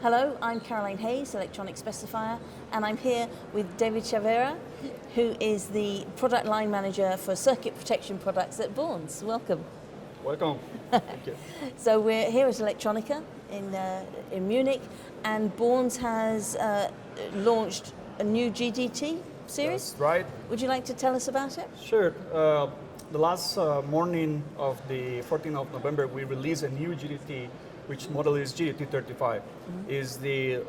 Hello, I'm Caroline Hayes, electronic specifier, and I'm here with David Chavarría, who is the product line manager for circuit protection products at Bourns. Welcome. Welcome. Thank you. So we're here at Electronica in Munich, and Bourns has launched a new GDT series. That's right. Would you like to tell us about it? Sure. The last morning of the 14th of November, we released a new GDT, which model is GDT35. Is the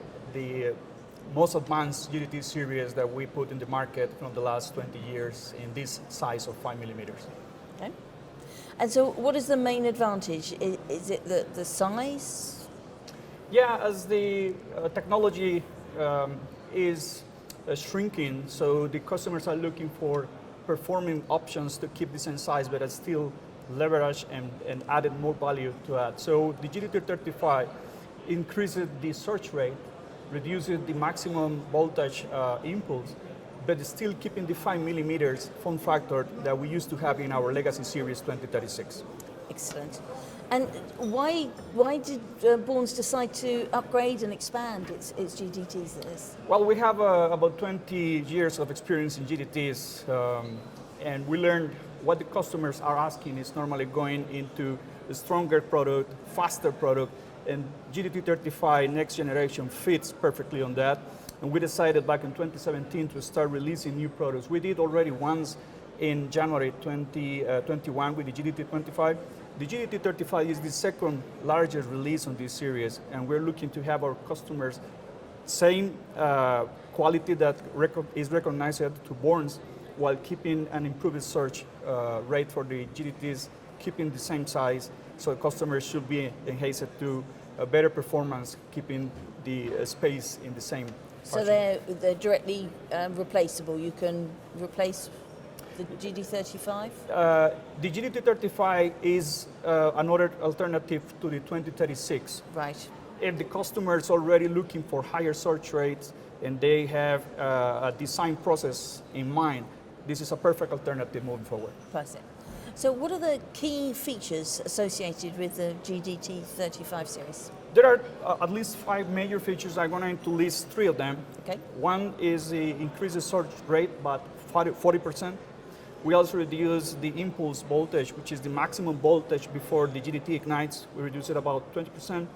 most advanced GDT series that we put in the market from the last 20 years in this size of 5 millimeters. Okay. And so what is the main advantage? Is it the size? Yeah, as the technology is shrinking, so the customers are looking for performing options to keep the same size, but still leverage and added more value to that. So the GDT35 increases the surge rate, reduces the maximum voltage impulse, but still keeping the 5 millimeters form factor that we used to have in our legacy series 2036. Excellent. And why did Bourns decide to upgrade and expand its GDTs at this? Well, we have about 20 years of experience in GDTs, and we learned what the customers are asking is normally going into a stronger product, faster product, and GDT35 next generation fits perfectly on that. And we decided back in 2017 to start releasing new products. We did already once in January 2021 with the GDT25. The GDT35 is the second largest release on this series, and we're looking to have our customers same quality that is recognized to Bourns, while keeping an improved surge rate for the GDTs, keeping the same size, so customers should be enhanced to a better performance, keeping the space in the same. So they're directly replaceable. You can replace the GD35? The GDT35 is another alternative to the 2036. Right. If the customer is already looking for higher surge rates and they have a design process in mind, this is a perfect alternative moving forward. Perfect. So what are the key features associated with the GDT35 series? There are at least 5 major features. I'm going to list 3 of them. Okay. One is the increased surge rate by 40%. We also reduce the impulse voltage, which is the maximum voltage before the GDT ignites. We reduce it about 20%.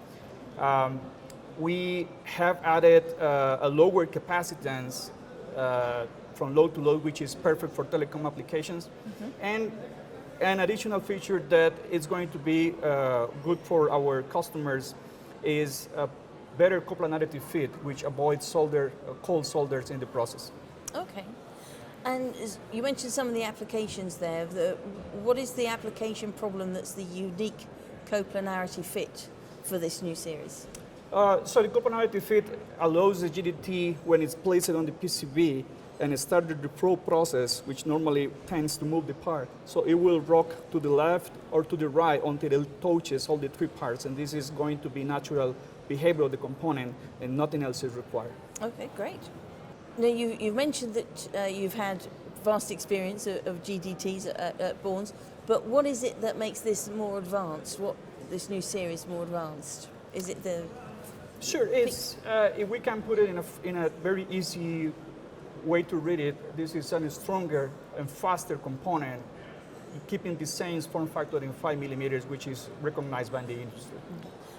We have added a lower capacitance from load to load, which is perfect for telecom applications. And an additional feature that is going to be good for our customers is a better coplanarity fit, which avoids cold solders in the process. Okay. And you mentioned some of the applications there. What is the application problem that's the unique coplanarity fit for this new series? So the coplanarity fit allows the GDT, when it's placed on the PCB and it started the probe process, which normally tends to move the part. So it will rock to the left or to the right until it touches all the 3 parts, and this is going to be natural behavior of the component and nothing else is required. Okay, great. Now you've mentioned that you've had vast experience of GDTs at Bourns, but what is it that makes this more advanced? This new series more advanced? Is it the... Sure, it's, if we can put it in a very easy way to read it, this is a stronger and faster component, keeping the same form factor in 5 millimeters, which is recognized by the industry.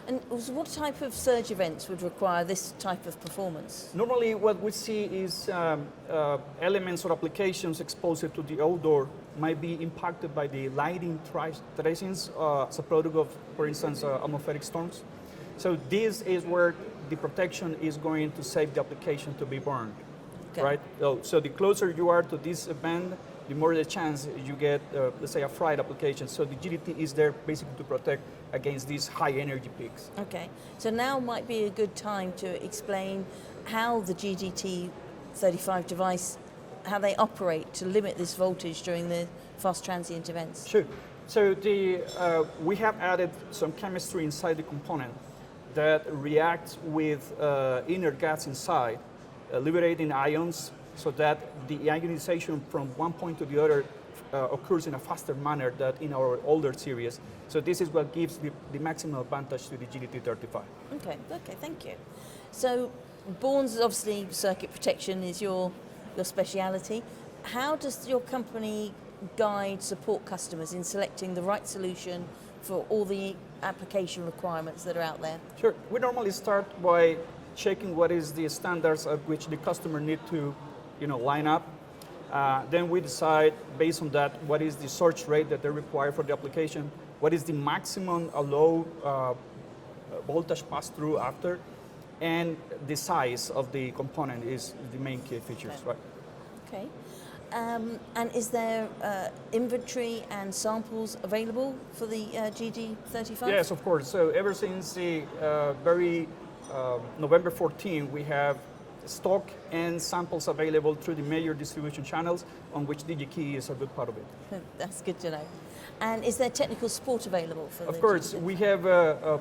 And what type of surge events would require this type of performance? Normally what we see is elements or applications exposed to the outdoor might be impacted by the lighting tracings as a product of, for instance, atmospheric storms. So this is where the protection is going to save the application to be burned. Okay. Right? So the closer you are to this event, the more the chance you get, let's say, a fried application. So the GDT is there basically to protect against these high energy peaks. Okay, so now might be a good time to explain how the GDT35 device, how they operate to limit this voltage during the fast transient events. Sure. So we have added some chemistry inside the component that reacts with inert gas inside, liberating ions, so that the ionization from one point to the other occurs in a faster manner than in our older series. So this is what gives the maximum advantage to the GDT35. Okay, thank you. So Bourns, obviously circuit protection is your speciality. How does your company guide, support customers in selecting the right solution for all the application requirements that are out there? Sure. We normally start by checking what is the standards at which the customer need to, line up. Then we decide based on that what is the surge rate that they require for the application, what is the maximum low voltage pass through after, and the size of the component is the main key features, right? Okay. And is there inventory and samples available for the GD35? Yes, of course. So ever since the November 14, we have stock and samples available through the major distribution channels, on which Digi-Key is a good part of it. That's good to know. And is there technical support available for Of course, we have a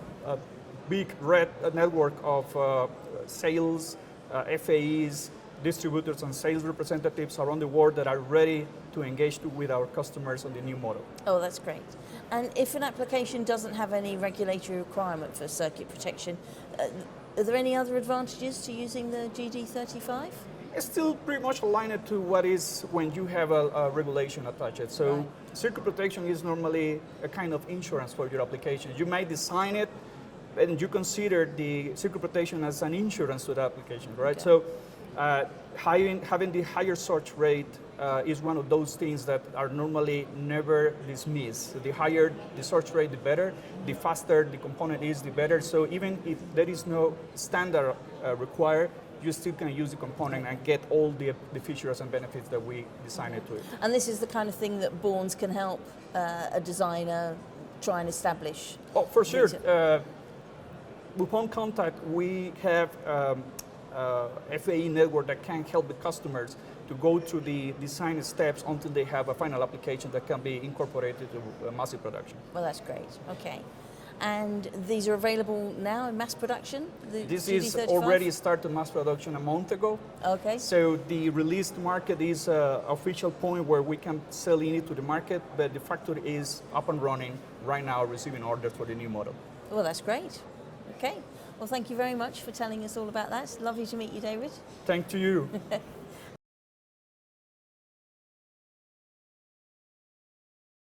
big red network of sales, FAEs, distributors and sales representatives around the world that are ready to engage with our customers on the new model. Oh, that's great. And if an application doesn't have any regulatory requirement for circuit protection, are there any other advantages to using the GD35? It's still pretty much aligned to what is when you have a regulation attached. So right. Circuit protection is normally a kind of insurance for your application. You may design it and you consider the circuit protection as an insurance to the application, right? Okay. So having the higher surge rate is one of those things that are normally never dismissed. So the higher the surge rate, the better. The faster the component is, the better. So even if there is no standard required, you still can use the component and get all the features and benefits that we designed it to it. And this is the kind of thing that Bourns can help a designer try and establish? Oh, for sure. Upon contact, we have FAE network that can help the customers to go through the design steps until they have a final application that can be incorporated to massive production. Well, that's great. Okay. And these are available now in mass production? This GD35? is already started mass production a month ago. Okay. So the released market is an official point where we can sell it to the market, but the factory is up and running right now, receiving orders for the new model. Well, that's great. Okay. Well, thank you very much for telling us all about that. It's lovely to meet you, David. Thank you.